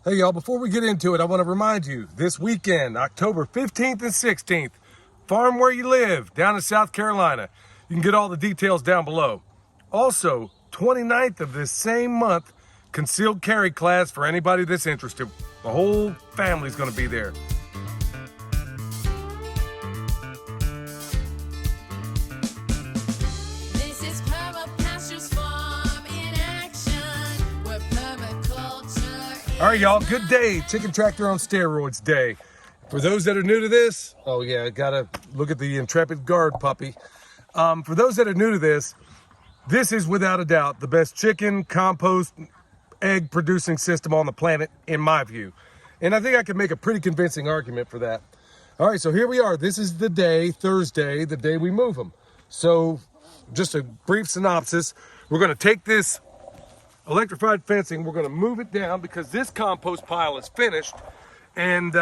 Hey y'all, before we get into it, I want to remind you, this weekend, October 15th and 16th, farm where you live, down in South Carolina. You can get all the details down below. Also, 29th of this same month, concealed carry class for anybody that's interested. The whole family's going to be there. This is Perma Pastures farm in action, where permaculture is. All right, y'all, good day. Chicken tractor on steroids day. For those that are new to this, oh yeah, gotta look at the intrepid guard puppy. For those that are new to this is without a doubt the best chicken, compost, egg producing system on the planet, in my view. And I think I can make a pretty convincing argument for that. All right, so here we are. This is the day, Thursday, the day we move them. So just a brief synopsis. We're gonna take this electrified fencing, we're gonna move it down because this compost pile is finished, and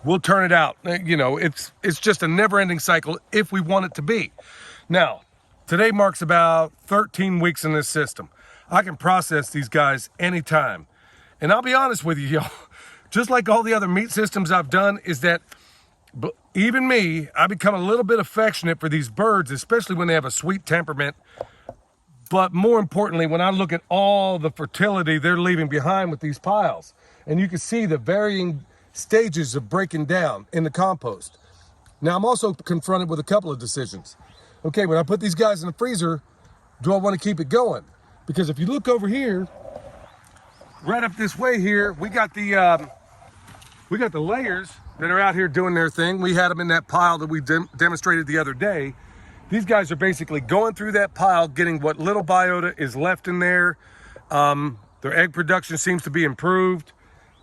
we'll turn it out. You know, it's just a never-ending cycle if we want it to be. Now, today marks about 13 weeks in this system. I can process these guys anytime. And I'll be honest with you, y'all, just like all the other meat systems I've done, is that even me, I become a little bit affectionate for these birds, especially when they have a sweet temperament. But more importantly, when I look at all the fertility they're leaving behind with these piles, and you can see the varying stages of breaking down in the compost. Now, I'm also confronted with a couple of decisions. Okay, when I put these guys in the freezer, do I want to keep it going? Because if you look over here, right up this way here, we got the layers that are out here doing their thing. We had them in that pile that we demonstrated the other day. These guys are basically going through that pile, getting what little biota is left in there. Their egg production seems to be improved,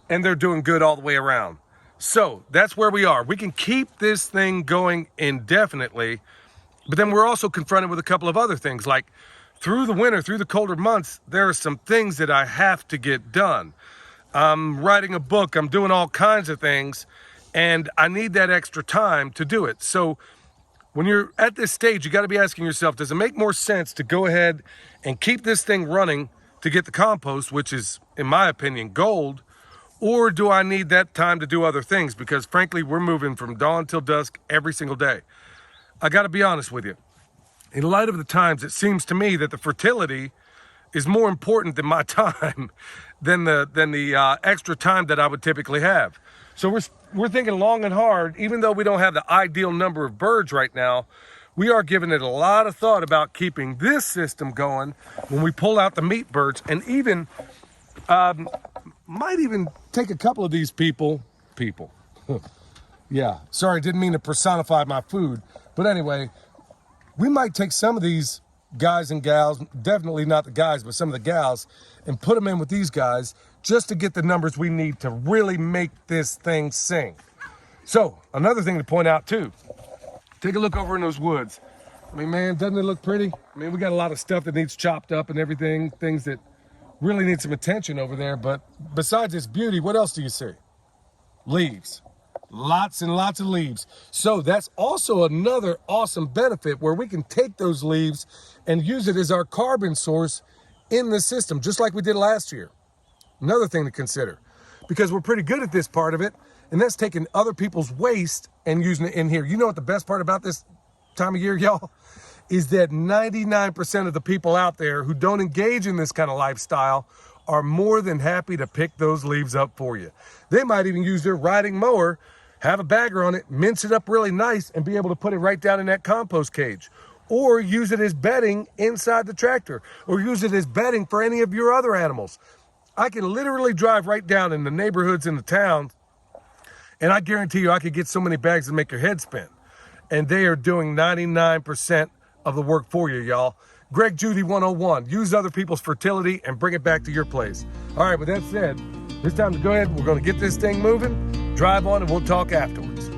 and they're doing good all the way around. So that's where we are. We can keep this thing going indefinitely, but then we're also confronted with a couple of other things, like through the winter, through the colder months, there are some things that I have to get done. I'm writing a book, I'm doing all kinds of things, and I need that extra time to do it. So when you're at this stage, you got to be asking yourself, does it make more sense to go ahead and keep this thing running to get the compost, which is, in my opinion, gold, or do I need that time to do other things? Because frankly, we're moving from dawn till dusk every single day. I got to be honest with you. In light of the times, it seems to me that the fertility is more important than my time, than the extra time that I would typically have. So we're thinking long and hard. Even though we don't have the ideal number of birds right now, we are giving it a lot of thought about keeping this system going when we pull out the meat birds, and even might even take a couple of these people. Yeah, sorry, didn't mean to personify my food, but anyway, we might take some of these guys and gals, definitely not the guys, but some of the gals, and put them in with these guys just to get the numbers we need to really make this thing sing. So, another thing to point out too, take a look over in those woods. I mean, man, doesn't it look pretty? I mean, we got a lot of stuff that needs chopped up and everything, things that really need some attention over there, but besides its beauty, what else do you see? Leaves. Lots and lots of leaves. So that's also another awesome benefit where we can take those leaves and use it as our carbon source in the system, just like we did last year. Another thing to consider, because we're pretty good at this part of it, and that's taking other people's waste and using it in here. You know what the best part about this time of year, y'all, is that 99% of the people out there who don't engage in this kind of lifestyle are more than happy to pick those leaves up for you. They might even use their riding mower, have a bagger on it, mince it up really nice, and be able to put it right down in that compost cage. Or use it as bedding inside the tractor, or use it as bedding for any of your other animals. I can literally drive right down in the neighborhoods in the town, and I guarantee you I could get so many bags to make your head spin. And they are doing 99% of the work for you, y'all. Greg Judy 101, use other people's fertility and bring it back to your place. All right, with that said, it's time to go ahead. We're going to get this thing moving, drive on, and we'll talk afterwards.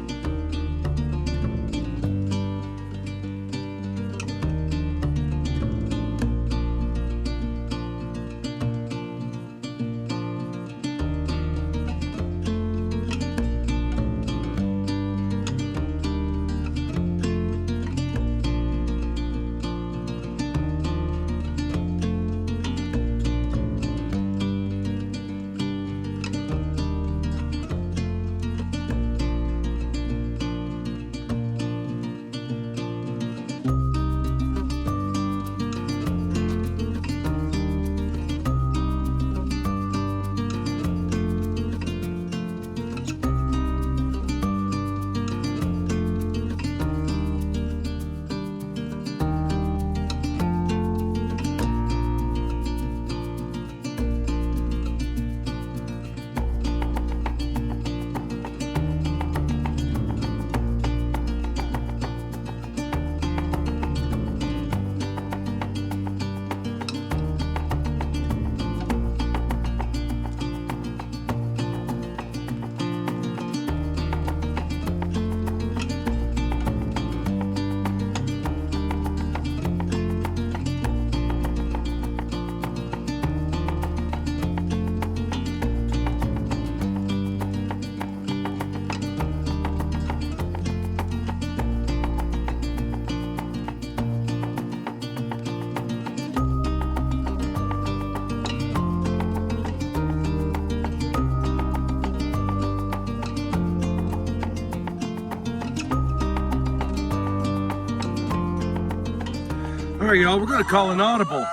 right, y'all, we're gonna call an audible.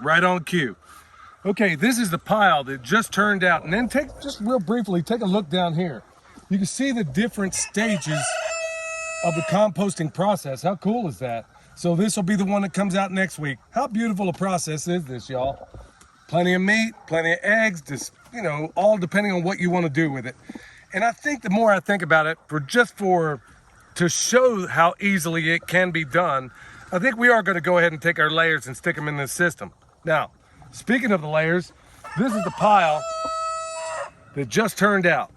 Right on cue. Okay, this is the pile that just turned out. And then just real briefly, take a look down here. You can see the different stages of the composting process. How cool is that? So this will be the one that comes out next week. How beautiful a process is this, y'all? Plenty of meat, plenty of eggs, just, you know, all depending on what you want to do with it. And I think the more I think about it, to show how easily it can be done, I think we are going to go ahead and take our layers and stick them in this system. Now, speaking of the layers, this is the pile that just turned out.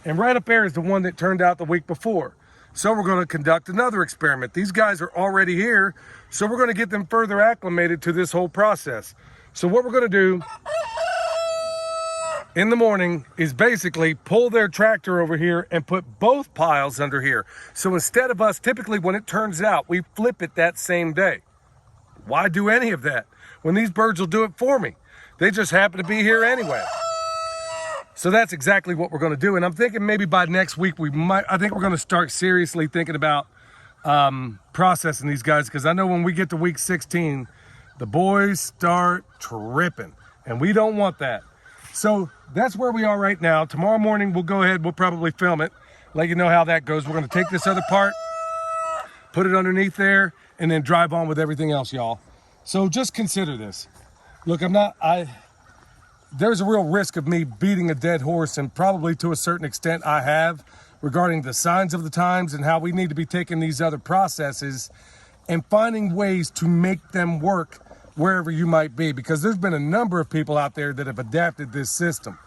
And right up there is the one that turned out the week before. So we're going to conduct another experiment. These guys are already here, so we're going to get them further acclimated to this whole process. So what we're going to do in the morning is basically pull their tractor over here and put both piles under here. So instead of us, typically when it turns out, we flip it that same day. Why do any of that when these birds will do it for me? They just happen to be here anyway. So that's exactly what we're going to do. And I'm thinking maybe by next week, I think we're going to start seriously thinking about processing these guys, because I know when we get to week 16, the boys start tripping, and we don't want that. So that's where we are right now. Tomorrow morning, we'll go ahead, we'll probably film it, let you know how that goes. We're going to take this other part, put it underneath there, and then drive on with everything else, y'all. So just consider this. Look, there's a real risk of me beating a dead horse, and probably to a certain extent I have, regarding the signs of the times and how we need to be taking these other processes and finding ways to make them work wherever you might be, because there's been a number of people out there that have adapted this system.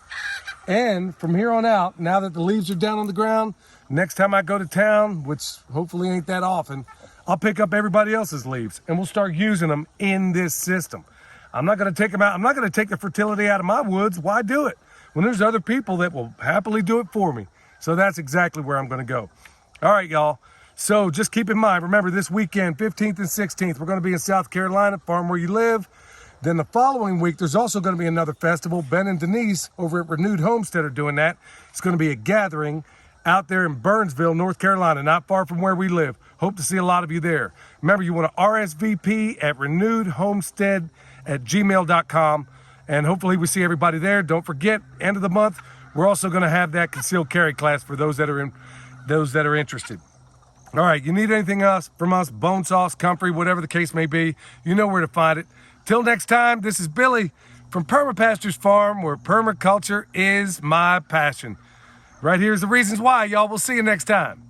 And from here on out, now that the leaves are down on the ground, next time I go to town, which hopefully ain't that often, I'll pick up everybody else's leaves and we'll start using them in this system. I'm not going to take them out. I'm not going to take the fertility out of my woods. Why do it when there's other people that will happily do it for me? So that's exactly where I'm going to go. All right, y'all. So just keep in mind, remember this weekend, 15th and 16th, we're going to be in South Carolina, Farm Where You Live. Then the following week, there's also going to be another festival. Ben and Denise over at Renewed Homestead are doing that. It's going to be a gathering out there in Burnsville, North Carolina, not far from where we live. Hope to see a lot of you there. Remember, you want to RSVP at renewedhomestead@gmail.com, and hopefully we see everybody there. Don't forget, end of the month, we're also going to have that concealed carry class for those that are interested. All right, you need anything else from us, bone sauce, comfrey, whatever the case may be, you know where to find it. Till next time, this is Billy from Perma Pastures Farm, where permaculture is my passion. Right here's the reasons why, y'all. We'll see you next time.